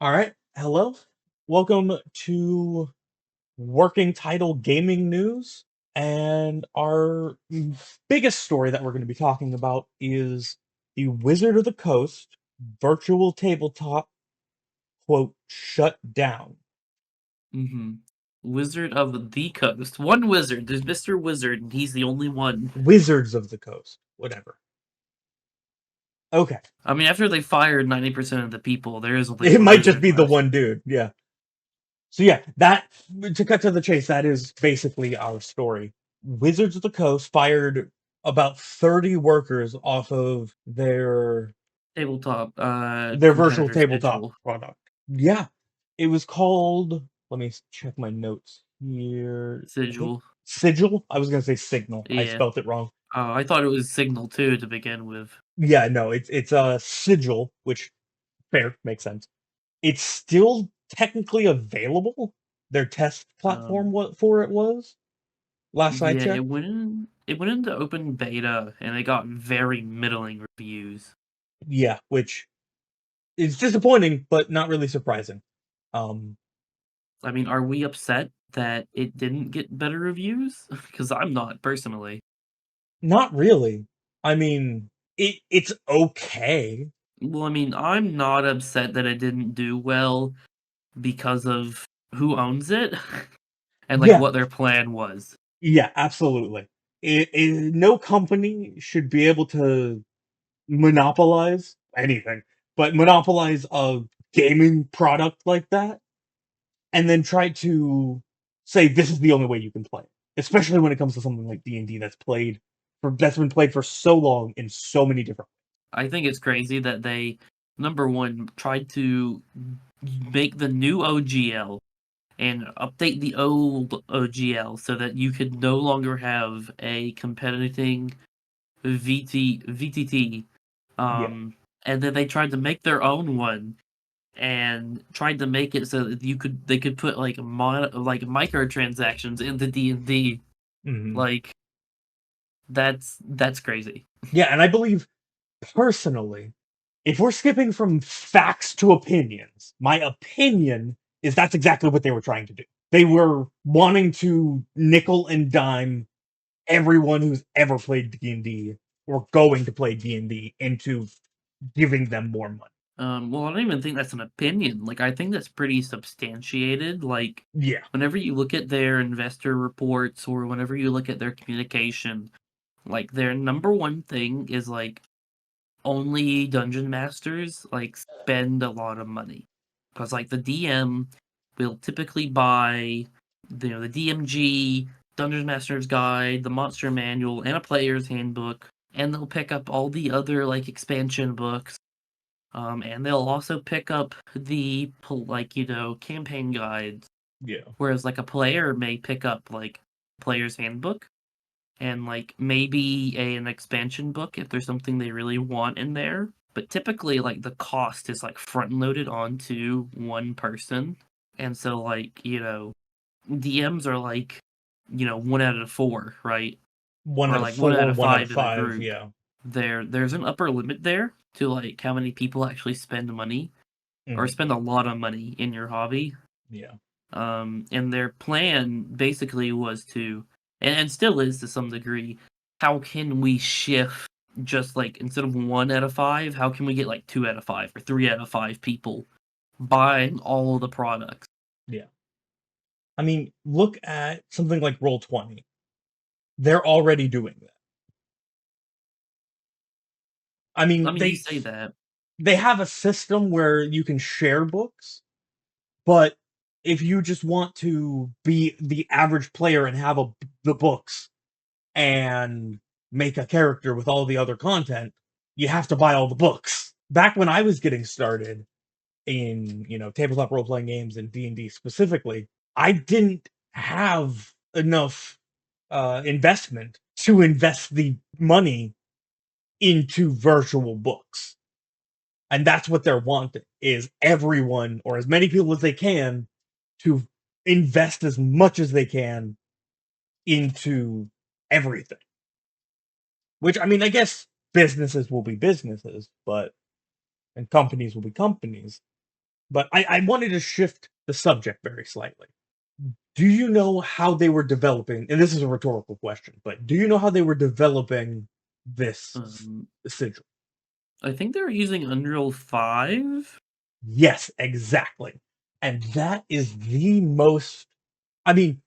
All right. Hello. Welcome to Working Title Gaming News. And our biggest story that we're going to be talking about is the Wizard of the Coast virtual tabletop quote shut down. Mm-hmm. Wizard of the Coast. One wizard. There's Mr. Wizard, and he's the only one. Wizards of the Coast, whatever. Okay. I mean, after they fired 90% of the people, there is only It one might just wizard be the left. one dude. Yeah. So yeah, that to cut to the chase, that is basically our story. Wizards of the Coast fired about 30 workers off of Tabletop, their virtual competitor tabletop schedule. product. Yeah. It was called, let me check my notes here. I think Sigil. Sigil. I was gonna say Signal. I Yeah. spelt it wrong. I thought it was Signal, too, to begin with. Yeah, no, it's a Sigil, which fair makes sense. It's still technically available. Their test Um, platform what for it was last I yeah, checked. it went into open beta, and it got very middling reviews. Yeah, which is disappointing, but not really surprising. Um, I mean, are we upset that it didn't get better reviews? Because I'm not, personally. Not really. I mean, it's okay. Well, I mean, I'm not upset that it didn't do well because of who owns it and, like, Yeah, what their plan was. yeah, absolutely. No company should be able to monopolize anything, but monopolize a gaming product like that, and then try to say this is the only way you can play it. Especially when it comes to something like D&D that's been played for so long in so many different. I think it's crazy that they, number 1, tried to make the new OGL and update the old OGL so that you could no longer have a competing VTT, Yeah. and then they tried to make their own one and tried to make it so that they could put like microtransactions into D&D. Mhm. Like that's crazy. Yeah, and I believe personally, if we're skipping from facts to opinions, my opinion is that's exactly what they were trying to do. They were wanting to nickel and dime everyone who's ever played D&D or going to play D&D into giving them more money. Well, I don't even think that's an opinion. Like I think that's pretty substantiated. Like Yeah. whenever you look at their investor reports or whenever you look at their communication, like their number one thing is like only dungeon masters like spend a lot of money because like the DM will typically buy the DMG, Dungeon Master's Guide, the Monster Manual, and a player's handbook, and they'll pick up all the other like expansion books. And they'll also pick up the campaign guides. Yeah. Whereas like a player may pick up like player's handbook and like maybe an expansion book if there's something they really want in there. But typically, like the cost is like front loaded onto one person, and so DMs are like 1 out of 4, right? One Or out of like one four, out of one out of five in a five. group. Yeah. There's an upper limit there to like how many people actually spend money or Mhm. spend a lot of money in your hobby. Yeah. And their plan basically was to, and still is to some degree, how can we shift just like instead of 1 out of 5, how can we get like 2 out of 5 or 3 out of 5 people buying all the products? Yeah. I mean, look at something like Roll 20. They're already doing that. I I mean, mean, you say that. they have a system where you can share books, but if you just want to be the average player and have the books and make a character with all the other content, you have to buy all the books. Back when I was getting started in, tabletop role playing games and D&D specifically, I didn't have enough investment to invest the money into virtual books. And that's what they're wanting is everyone or as many people as they can to invest as much as they can into everything. Which I mean, I guess businesses will be businesses, but and companies will be companies. But I wanted to shift the subject very slightly. Do you know how they were developing? And this is a rhetorical question, but do you know how they were developing this Um, sigil? I think they were using Unreal 5? Yes, exactly. And that is the most, I mean,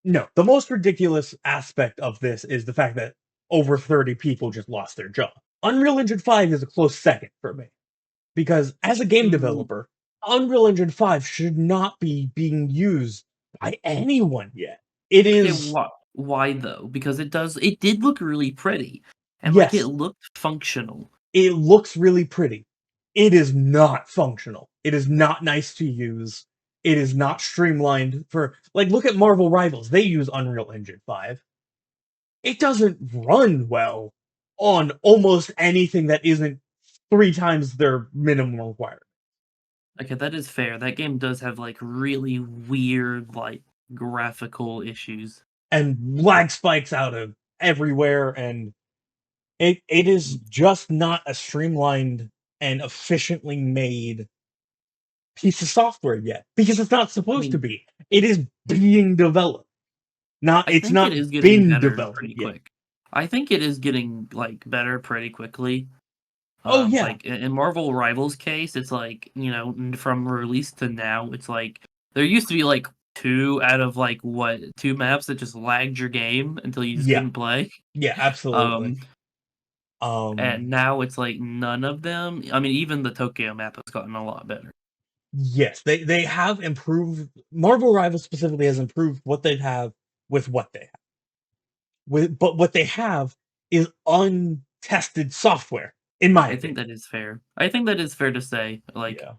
no, the most ridiculous aspect of this is the fact that over 30 people just lost their job. Unreal Engine 5 is a close second for me because as a game Mm, developer, Unreal Engine 5 should not be being used by anyone yet. It okay, is, why though? Because it did look really pretty, and, like, it yes, looked functional. it looks really pretty. It is not functional. It is not nice to use. It is not streamlined for, like, look at Marvel Rivals. They use Unreal Engine 5. It doesn't run well on almost anything that isn't 3 times their minimum requirement. Okay, that is fair. That game does have, like, really weird, like, graphical issues. And lag spikes out of everywhere, and it is just not a streamlined and efficiently made piece of software yet because it's not I supposed to mean, be. It is being developed. Not I it's think it not is getting been better developed pretty yet. quick. I think it is getting, like, better pretty quickly. Oh yeah, Like, in Marvel Rivals case, it's like, from release to now, it's like there used to be, like, 2 out of, like, what, 2 maps that just lagged your game until you just yeah, couldn't play. yeah, absolutely. Um, and Um, now it's, like, none of them. I mean, even the Tokyo map has gotten a lot better. yes, they have improved. Marvel Rivals specifically has improved what they have with what they have. But what they have is untested software, in my I think opinion. that is fair. I think that is fair to say, like, Yeah.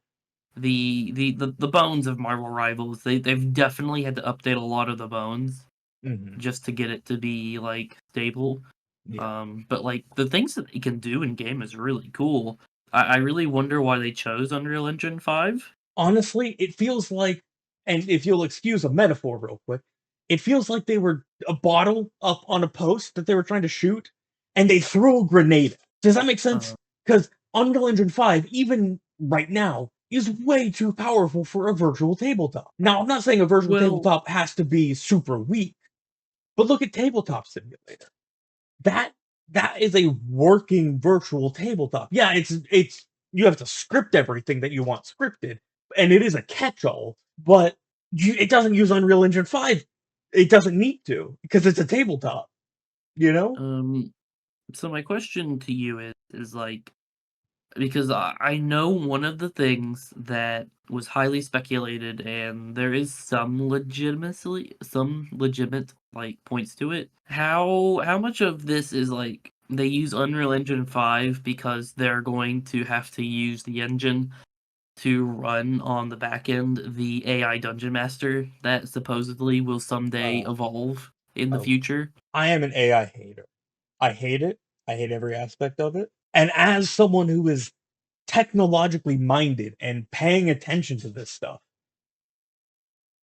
the bones of Marvel Rivals, they've definitely had to update a lot of the bones Hmm. just to get it to be, like, stable. Yeah. But, like, the things that it can do in game is really cool. I really wonder why they chose Unreal Engine 5. Honestly, it feels like, and if you'll excuse a metaphor real quick, it feels like they were a bottle up on a post that they were trying to shoot, and they threw a grenade. Does that make Uh, sense? Because Unreal Engine 5, even right now, is way too powerful for a virtual tabletop. Now, I'm not saying a virtual well, tabletop has to be super weak, but look at Tabletop Simulator. That that is a working virtual tabletop. Yeah, it's you have to script everything that you want scripted, and it is a catch-all, but it doesn't use Unreal Engine 5. It doesn't need to because it's a tabletop, you know? um, so my question to you is like, because I know one of the things that was highly speculated, and there is some legitimate, like, points to it. How much of this is like they use Unreal Engine 5 because they're going to have to use the engine to run on the back end the AI Dungeon Master that supposedly will someday Oh, evolve in the oh, future? I am an AI hater. I hate it. I hate every aspect of it. And as someone who is technologically minded and paying attention to this stuff,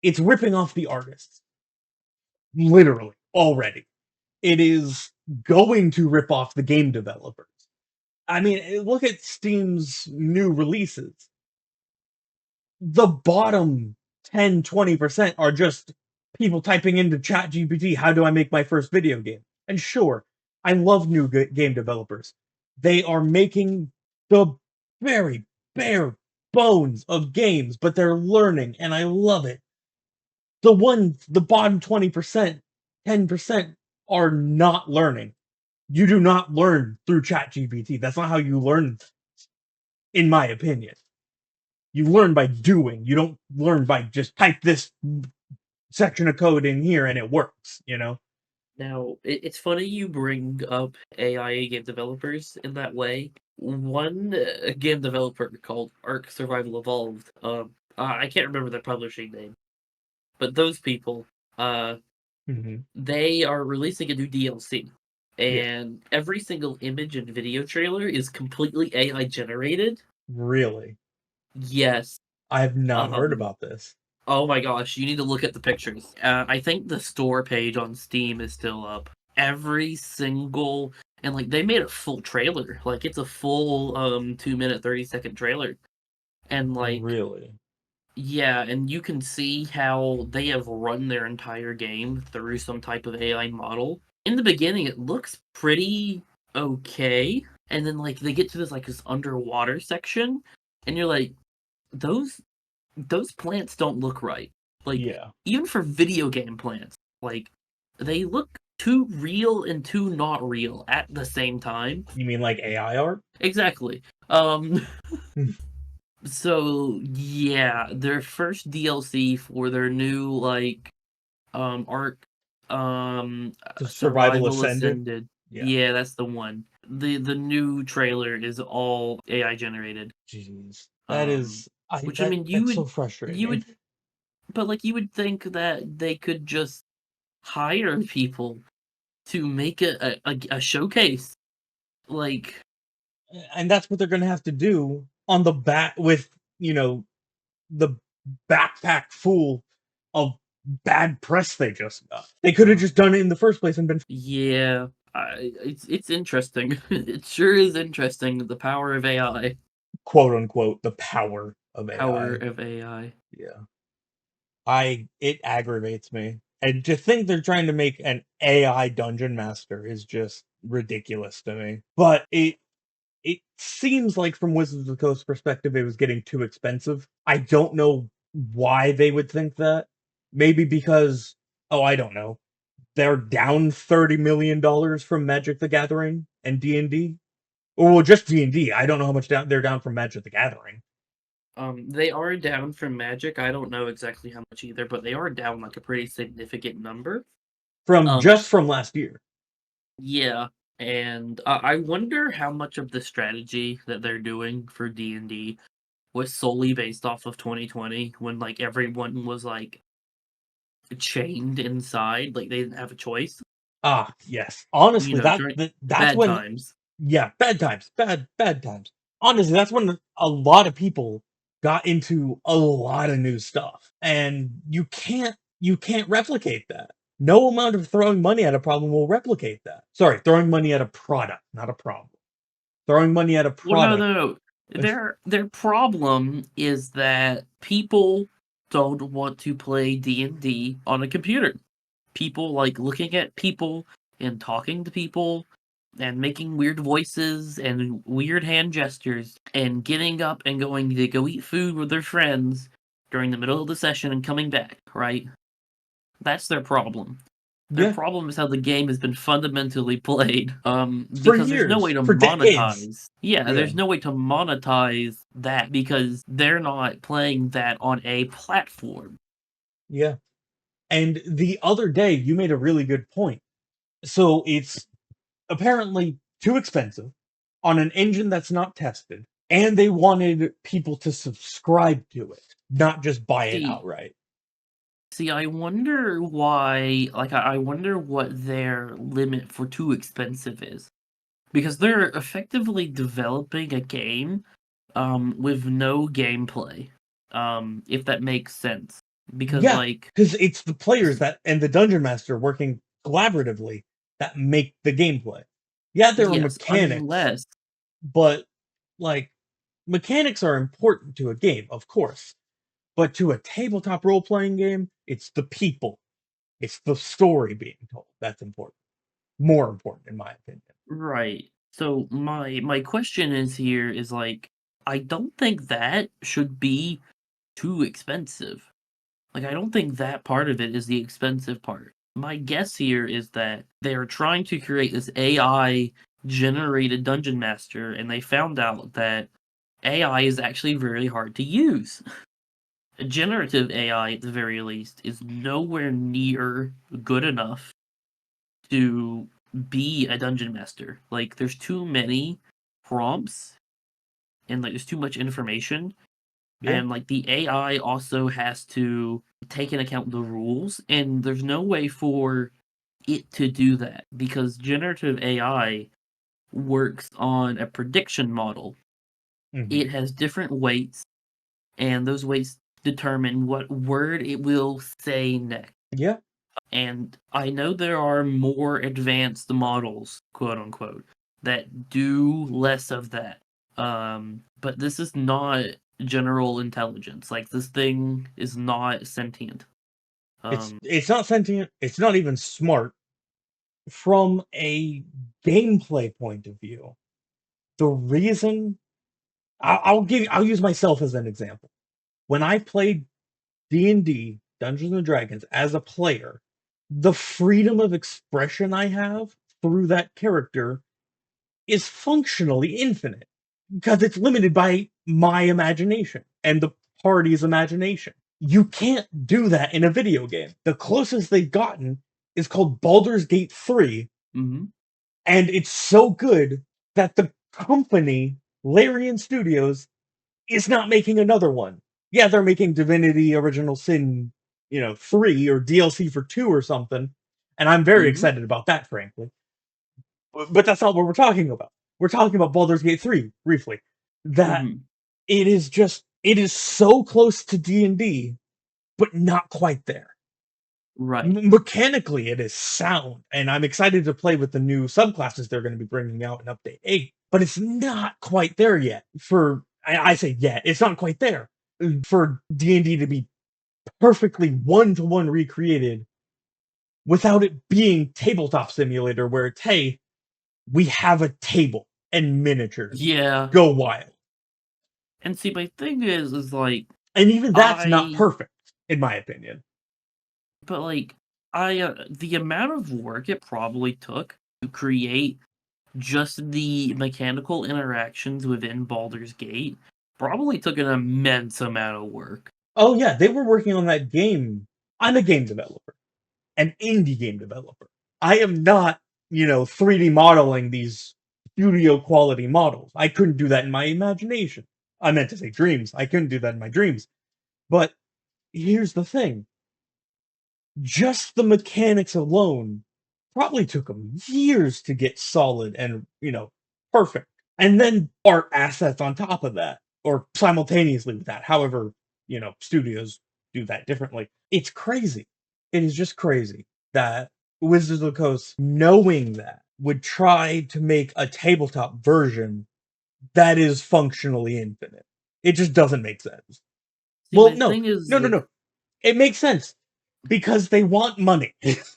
it's ripping off the artists, literally, already. It is going to rip off the game developers. I mean, look at Steam's new releases. The bottom 10-20% are just people typing into ChatGPT, how do I make my first video game? And sure, I love new game developers. They are making the very bare bones of games, but they're learning, and I love it. The bottom 20%, 10% are not learning. You do not learn through ChatGPT. That's not how you learn, in my opinion. You learn by doing. You don't learn by just type this section of code in here and it works, you know? Now, it's funny you bring up AI game developers in that way. One game developer called Ark Survival Evolved, I can't remember their publishing name, but those people, uh, Mhm. they are releasing a new DLC, Yeah. and every single image and video trailer is completely AI generated. Really? Yes. I have not heard Um, about this. oh my gosh, you need to look at the pictures. I think the store page on Steam is still up. Every single, and, like, they made a full trailer. Like, it's a full 2 minute 30-second trailer. And Oh, like, really? yeah, and you can see how they have run their entire game through some type of AI model. In the beginning, it looks pretty okay, and then like they get to this underwater section, and you're like, those those plants don't look right. Like Yeah. even for video game plants, like they look too real and too not real at the same time. You mean like AI art? Exactly. So yeah, their first DLC for their new arc The survival Survival ascended? Ascended. Yeah. Yeah, that's the one. The new trailer is all AI generated. Jeez. That Um is I which I that mean that's so you frustrating. would but like you would think that they could just hire people to make a showcase. Like And that's what they're gonna have to do on the back with, you know, the backpack full of bad press they just got. They could have just um done it in the first place and been yeah, it's interesting. It sure is interesting, the power of AI. quote unquote the power of Power AI. of AI. Yeah. I it aggravates me. And to think they're trying to make an AI dungeon master is just ridiculous to me. But it seems like from Wizards of the Coast perspective it was getting too expensive. I don't know why they would think that. Maybe because oh, I don't know. They're down $30 million from Magic the Gathering and D&D. Or well, just D&D. I don't know how much they're down from Magic the Gathering. They are down from Magic. I don't know exactly how much either, but they are down like a pretty significant number. From Um, just from last year. yeah, and I wonder how much of the strategy that they're doing for D&D was solely based off of 2020 when like everyone was like chained inside, like they didn't have a choice. Ah, yes. You Honestly, know, during the that's bad when times. yeah, bad times, bad times. Honestly, that's when a lot of people got into a lot of new stuff, and you can't replicate that. No amount of throwing money at a problem will replicate that. Sorry, throwing money at a product, not a problem. Throwing money at a Well, no, product. no, no. Their problem is that people don't want to play D&D on a computer. People like looking at people and talking to people and making weird voices and weird hand gestures and getting up and going to go eat food with their friends during the middle of the session and coming back, right? That's their problem. Their Yeah, problem is how the game has been fundamentally played. for Because there's no way years, to for decades. monetize. Yeah, Yeah, there's no way to monetize that because they're not playing that on a platform. yeah. And the other day, you made a really good point. So it's apparently too expensive on an engine that's not tested, and they wanted people to subscribe to it, not just buy it See, outright. I wonder why. Like, I wonder what their limit for too expensive is because they're effectively developing a game, with no gameplay. If that makes sense, because Yeah, like, because it's the players that and the dungeon master working collaboratively that make the gameplay. Yeah, there are yes, mechanics, unless but like mechanics are important to a game, of course. But to a tabletop role playing game, it's the people, it's the story being told that's important. More important, in my opinion. right. So my question is here is like I don't think that should be too expensive. Like I don't think that part of it is the expensive part. My guess here is that they are trying to create this AI generated dungeon master and they found out that AI is actually very hard to use. Generative AI at the very least is nowhere near good enough to be a dungeon master. Like there's too many prompts and like there's too much information Yeah. and like the AI also has to take into account the rules and there's no way for it to do that because generative AI works on a prediction model. Mhm. It has different weights and those weights determine what word it will say next. Yeah. And I know there are more advanced models, quote unquote, that do less of that. But this is not. general intelligence. Like this thing is not sentient. It's not sentient, it's not even smart. From a gameplay point of view, the reason I'll use myself as an example. When I played D&D, Dungeons and Dragons, as a player, the freedom of expression I have through that character is functionally infinite because it's limited by my imagination and the party's imagination. You can't do that in a video game. The closest they've gotten is called Baldur's Gate 3, mhm. and it's so good that the company, Larian Studios, is not making another one. Yeah, they're making Divinity Original Sin, 3 or DLC for 2 or something, and I'm very Mhm. excited about that, frankly. But that's not what we're talking about. We're talking about Baldur's Gate 3 briefly. That Mhm. it is so close to D&D, but not quite there. Right. Mechanically, it is sound, and I'm excited to play with the new subclasses they're going to be bringing out in Update 8. But it's not quite there yet. I say yet, it's not quite there for D&D to be perfectly one-to-one recreated without it being tabletop simulator, where it's, hey, we have a table and miniatures. Yeah. Go wild. And see, my thing is like And even that's not I, perfect, in my opinion. but like the amount of work it probably took to create just the mechanical interactions within Baldur's Gate probably took an immense amount of work. Oh yeah, they were working on that game. I'm a game developer, an indie game developer. I am not, 3D modeling these studio quality models. I couldn't do that in my imagination. I meant to say dreams. I couldn't do that in my dreams. But here's the thing. Just the mechanics alone probably took them years to get solid and, perfect. And then art assets on top of that, or simultaneously with that. However, studios do that differently. It's crazy. It is just crazy that Wizards of the Coast, knowing that, would try to make a tabletop version that is functionally infinite. It just doesn't make sense. See, Well, my no, thing is no, no, like, no. It makes sense because they want money.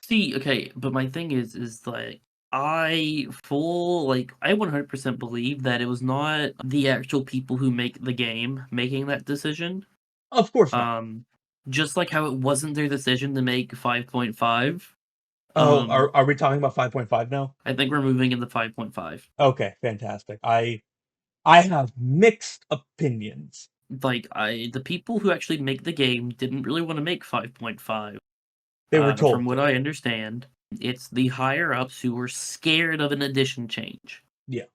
see, okay, but my thing is like I 100% believe that it was not the actual people who make the game making that decision. Of course not. Um, just like how it wasn't their decision to make 5.5. Oh, Um, are we talking about 5.5 now? I think we're moving into 5.5. Okay, fantastic. I have mixed opinions. Like the people who actually make the game didn't really want to make 5.5. They were From told what to. I understand, it's the higher ups who were scared of an edition change. Yeah.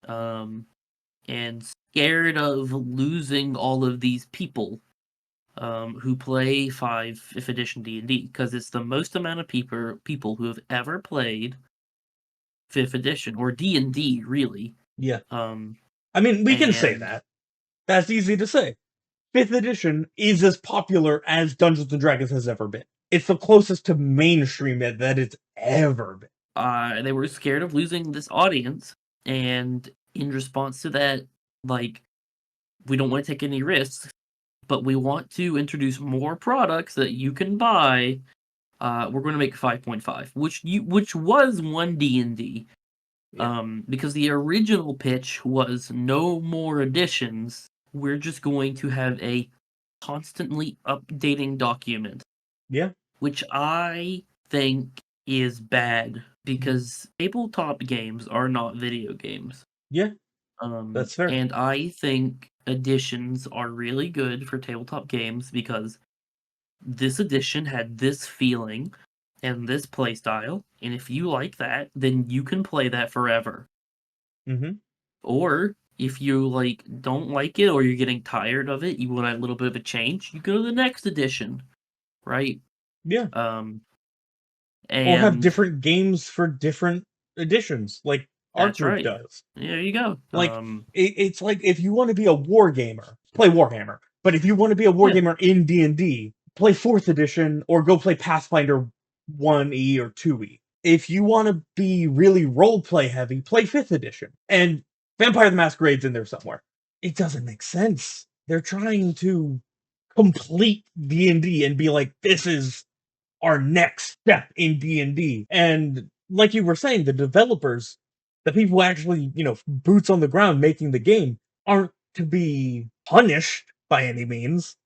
Um, and scared of losing all of these people who play 5th edition D&D because it's the most amount of people who have ever played 5th edition or D&D really. Yeah. Um, I mean, we can say and that. That's easy to say. 5th edition is as popular as Dungeons and Dragons has ever been. It's the closest to mainstream that it's ever been. they were scared of losing this audience, and in response to that, like we don't want to take any risks, but we want to introduce more products that you can buy. We're going to make 5.5, which was one D&D. Yeah. Because the original pitch was no more additions. We're just going to have a constantly updating document, Yeah. which I think is bad Mhm. because tabletop games are not video games. Yeah, that's fair. And I think additions are really good for tabletop games because this edition had this feeling and this playstyle, and if you like that, then you can play that forever. Mhm. Or if you like don't like it or you're getting tired of it, you want a little bit of a change, you go to the next edition, right? Yeah. Um, Or have and different games for different editions, like our that's group right. does. There you go. Like it's like if you want to be a war gamer, play Warhammer. But if you want to be a war Yeah, gamer in D&D, play 4th edition or go play Pathfinder 1E or 2E. If you want to be really role play heavy, play 5th edition. And Vampire the Masquerade's in there somewhere. It doesn't make sense. They're trying to complete D&D and be like, this is our next step in D&D. And like you were saying, the developers, the people actually, boots on the ground making the game, aren't to be punished by any means.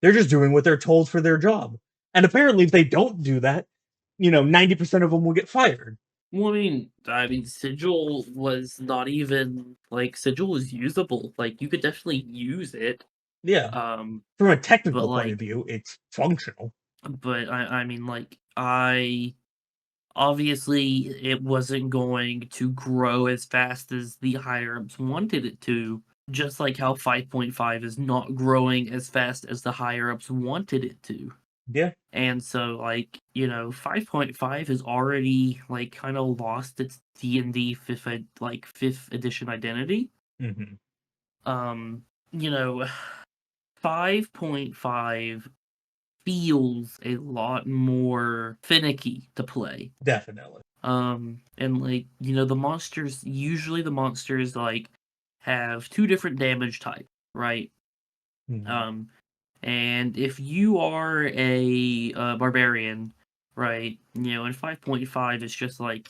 They're just doing what they're told for their job. And apparently, if they don't do that, 90% of them will get fired. Well, I mean, Sigil was not even like Sigil was usable. Like you could definitely use it. Yeah. Um, From a but technical point of like, view, it's functional. but I mean, like, I obviously it wasn't going to grow as fast as the higher ups wanted it to. Just like how 5.5 is not growing as fast as the higher ups wanted it to. Yeah. And so, like, 5.5 has already, like, kind of lost its D&D 5th edition identity. Hmm. Um, you know, 5.5 feels a lot more finicky to play. Definitely. And like, the monsters, like, have two different damage types, right? Hmm. Um, And if you are a barbarian, right, in 5.5, it's just like,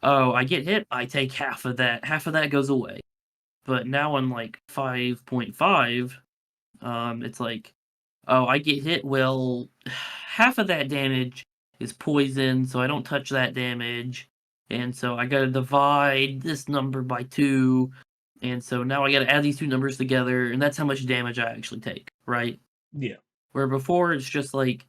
oh, I get hit, I take half of that goes away. But now in like 5.5, it's like, oh, I get hit, well, half of that damage is poison, so I don't touch that damage. And so I gotta divide this number by 2. And so now I gotta add these two numbers together, and that's how much damage I actually take, right? Yeah. Where before it's just like,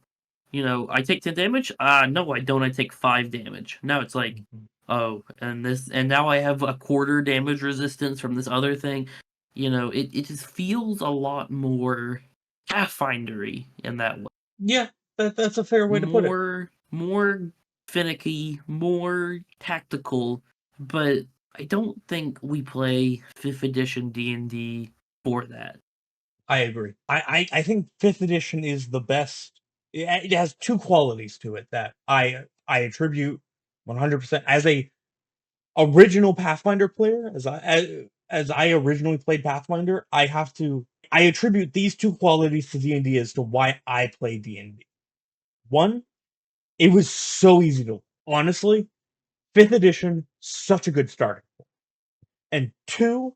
I take 10 damage? No, I don't. I take 5 damage. Now it's like, Mhm. oh, and now I have a quarter damage resistance from this other thing. It just feels a lot more Pathfindery in that way. Yeah, that's a fair way to put it. More finicky, more tactical, but I don't think we play 5th edition D&D for that. I agree. I think fifth edition is the best. It has two qualities to it that I attribute 100% as a original Pathfinder player. As I originally played Pathfinder, I attribute these two qualities to D&D as to why I play D&D. One, it was so easy to honestly. Fifth edition, such a good starting. And two,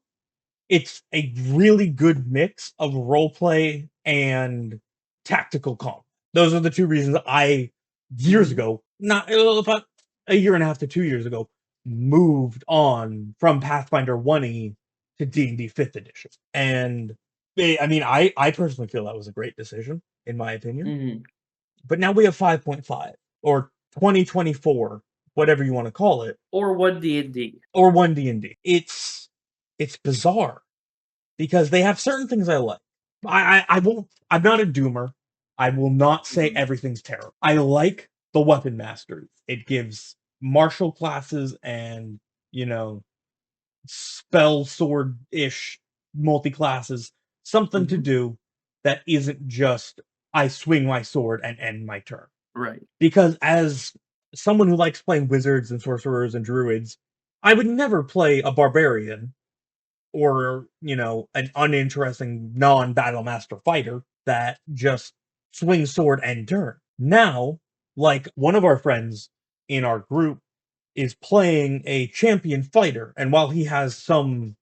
it's a really good mix of role play and tactical combat. Those are the two reasons I years Mhm. ago, not about a year and a half to 2 years ago, moved on from Pathfinder 1E to D&D 5th edition. And I personally feel that was a great decision in my opinion. Mhm. But now we have 5.5 or 2024, whatever you want to call it, Or one D&D. or 1D&D. It's bizarre because they have certain things I like. I won't. I'm not a doomer. I will not say Mhm. everything's terrible. I like the weapon masters. It gives martial classes and you know spell sword ish multi classes something to Mhm. do that isn't just I swing my sword and end my turn. Right. Because as someone who likes playing wizards and sorcerers and druids, I would never play a barbarian or an uninteresting non-battle master fighter that just swings sword and turn. Now, like one of our friends in our group is playing a champion fighter, and while he has some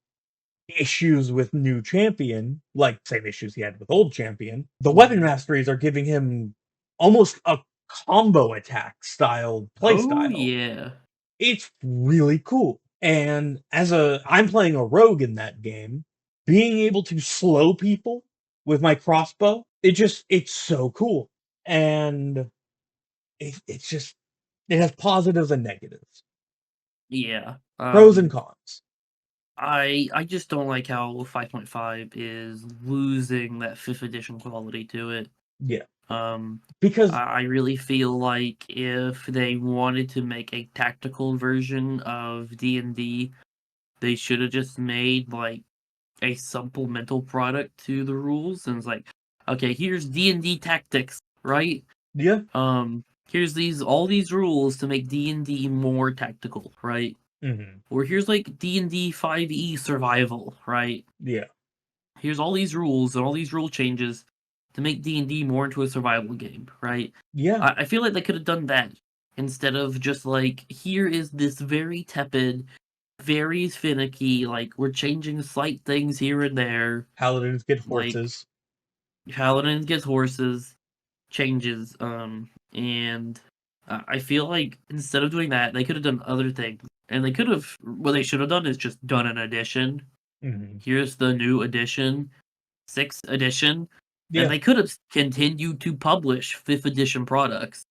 issues with new champion, like same issues he had with old champion, the weapon Mhm. masteries are giving him almost a combo attack style play Oh, style. yeah. It's really cool. And I'm playing a rogue in that game, being able to slow people with my crossbow, it's so cool. And it's just it has positives and negatives, Yeah. pros and cons. I just don't like how 5.5 is losing that 5th edition quality to it. Yeah, Um, because I really feel like if they wanted to make a tactical version of D&D, they should have just made like a supplemental product to the rules and it's like, okay, here's D&D tactics, right? yeah, Here's these all these rules to make D&D more tactical, right? hmm, Or here's like D&D 5e survival, right? yeah, here's all these rules and all these rule changes to make D&D more into a survival game, right? Yeah, I feel like they could have done that instead of just like, here is this very tepid, very finicky, like we're changing slight things here and there, paladins get like horses. Paladin gets horses, changes, and I feel like instead of doing that, they could have done other things, and they could have. What they should have done is just done an edition. Hmm. Here's the new edition, sixth edition, and Yeah, they could have continued to publish fifth edition products.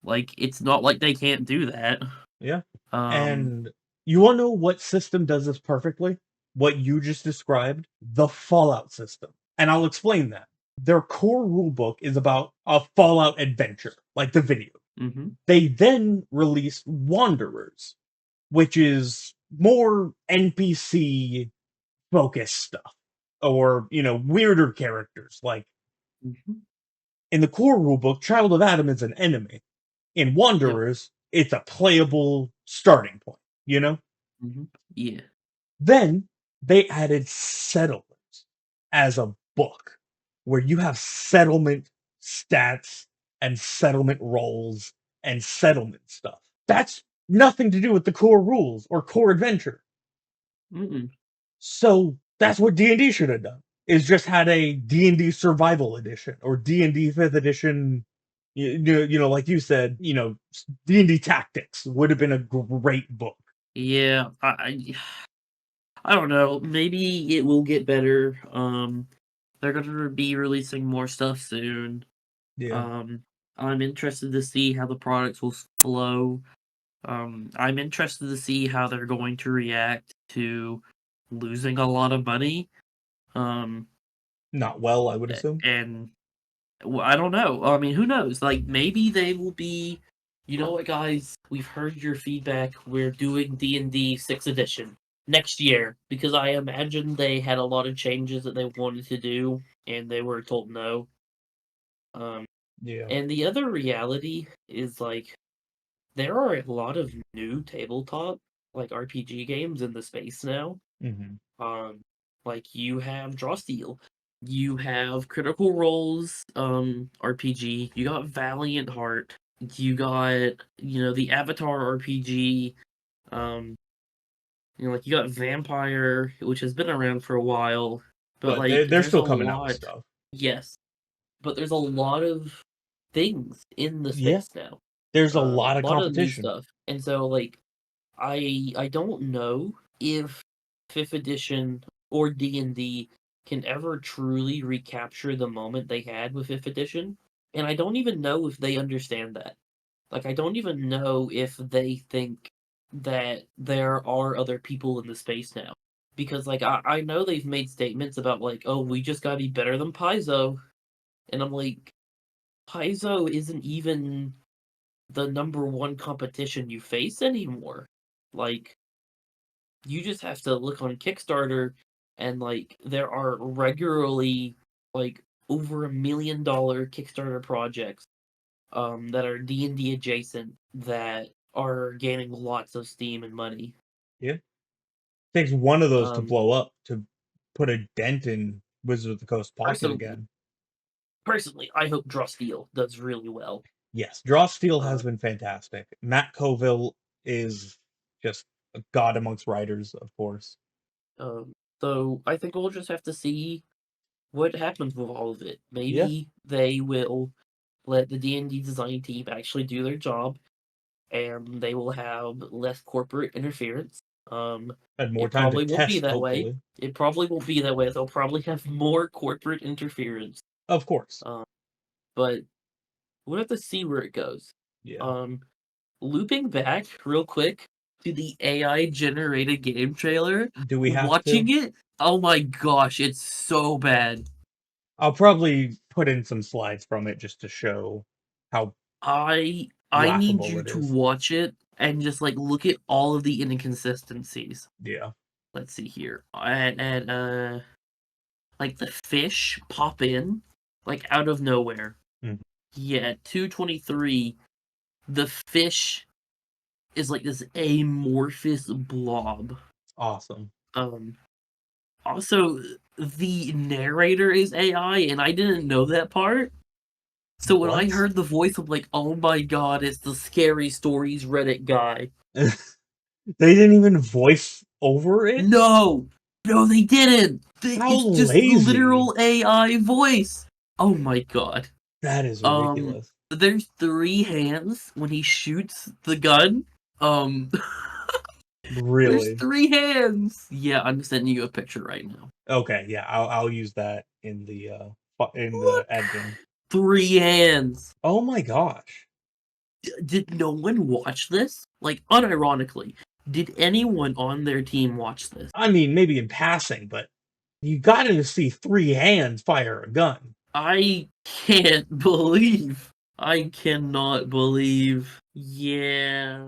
Like it's not like they can't do that. yeah. Um, And you want to know what system does this perfectly? What you just described? The Fallout system. And I'll explain that. Their core rulebook is about a Fallout adventure, like the video. mhm, They then released Wanderers, which is more NPC focused stuff, or, weirder characters. Like mhm, in the core rulebook, Child of Adam is an enemy. In yep, Wanderers, it's a playable starting point, you know? mhm, yeah, Then they added Settlements as a book where you have settlement stats and settlement roles and settlement stuff. That's nothing to do with the core rules or core adventure. mm-mm, So that's what D&D should have done. Is just had a D&D survival edition or D&D 5th edition. Like you said, D&D Tactics would have been a great book. yeah. I don't know. Maybe it will get better. They're gonna be releasing more stuff soon. Yeah. Um, I'm interested to see how the products will flow. I'm interested to see how they're going to react to losing a lot of money. Um, Not well, I would a- assume. and I don't know. I mean, who knows? Like, maybe they will be. You know what, guys? We've heard your feedback. We're doing D&D 6th edition next year because I imagine they had a lot of changes that they wanted to do and they were told no. Um, Yeah. and the other reality is like there are a lot of new tabletop like RPG games in the space now. Hmm. Um, like you have Draw Steel, you have Critical Roles RPG, you got Valiant Heart, you got the Avatar RPG, um, like you got Vampire, which has been around for a while, but But like they're there's a still coming out with lot, stuff. yes, but there's a lot of things in the Yeah. space now, There's a a lot of lot of new competition. stuff, and so like I don't know if 5th edition or D&D can ever truly recapture the moment they had with 5th edition, and I don't even know if they understand that. Like I don't even know if they think that there are other people in the space now. Because like I know they've made statements about like, oh, we just gotta be better than Paizo. And I'm like, Paizo isn't even the number one competition you face anymore. Like you just have to look on Kickstarter and like there are regularly like over $1 million Kickstarter projects that are D&D adjacent that are gaining lots of steam and money. Yeah. Takes one of those to Um blow up to put a dent in Wizard of the Coast pocket personally again. personally I hope Draw Steel does really well. Yes, Draw Steel Uh, has been fantastic. Matt Colville is just a god amongst writers, of course. um so I think we'll just have to see what happens with all of it. Yeah, Maybe they will let the D&D design team actually do their job and they will have less corporate interference. and more It time to probably won't be test, that way. hopefully. It probably won't be that way. They'll probably have more corporate interference. Of course. Um, but we'll have to see where it goes. Yeah. Um, Looping back real quick to the AI generated game trailer, Do we have watching to? it, oh my gosh, it's so bad. I'll probably put in some slides from it just to show how I need laughable you it to is. watch it and just like look at all of the inconsistencies. Yeah. Let's see here. At like the fish pop in like out of nowhere. Mhm. Yeah, at 2:23, the fish is like this amorphous blob. Awesome. Um Also, the narrator is AI, and I didn't know that part. So when I What? heard the voice, I'm like, "Oh my god, it's the Scary Stories Reddit guy." They didn't even voice over it? No! No, they didn't! How It's just the lazy. literal AI voice! Oh my god. That is Um, ridiculous. there's 3 hands when he shoots the gun. Um, there's Really? 3 hands! Yeah, I'm sending you a picture right now. Okay, yeah, I'll use that in the Look! editing. 3 hands! Oh my gosh. Did no one watch this? Like, unironically, did anyone on their team watch this? I mean, maybe in passing, but you gotta see 3 hands fire a gun. I can't believe. I cannot believe. Yeah.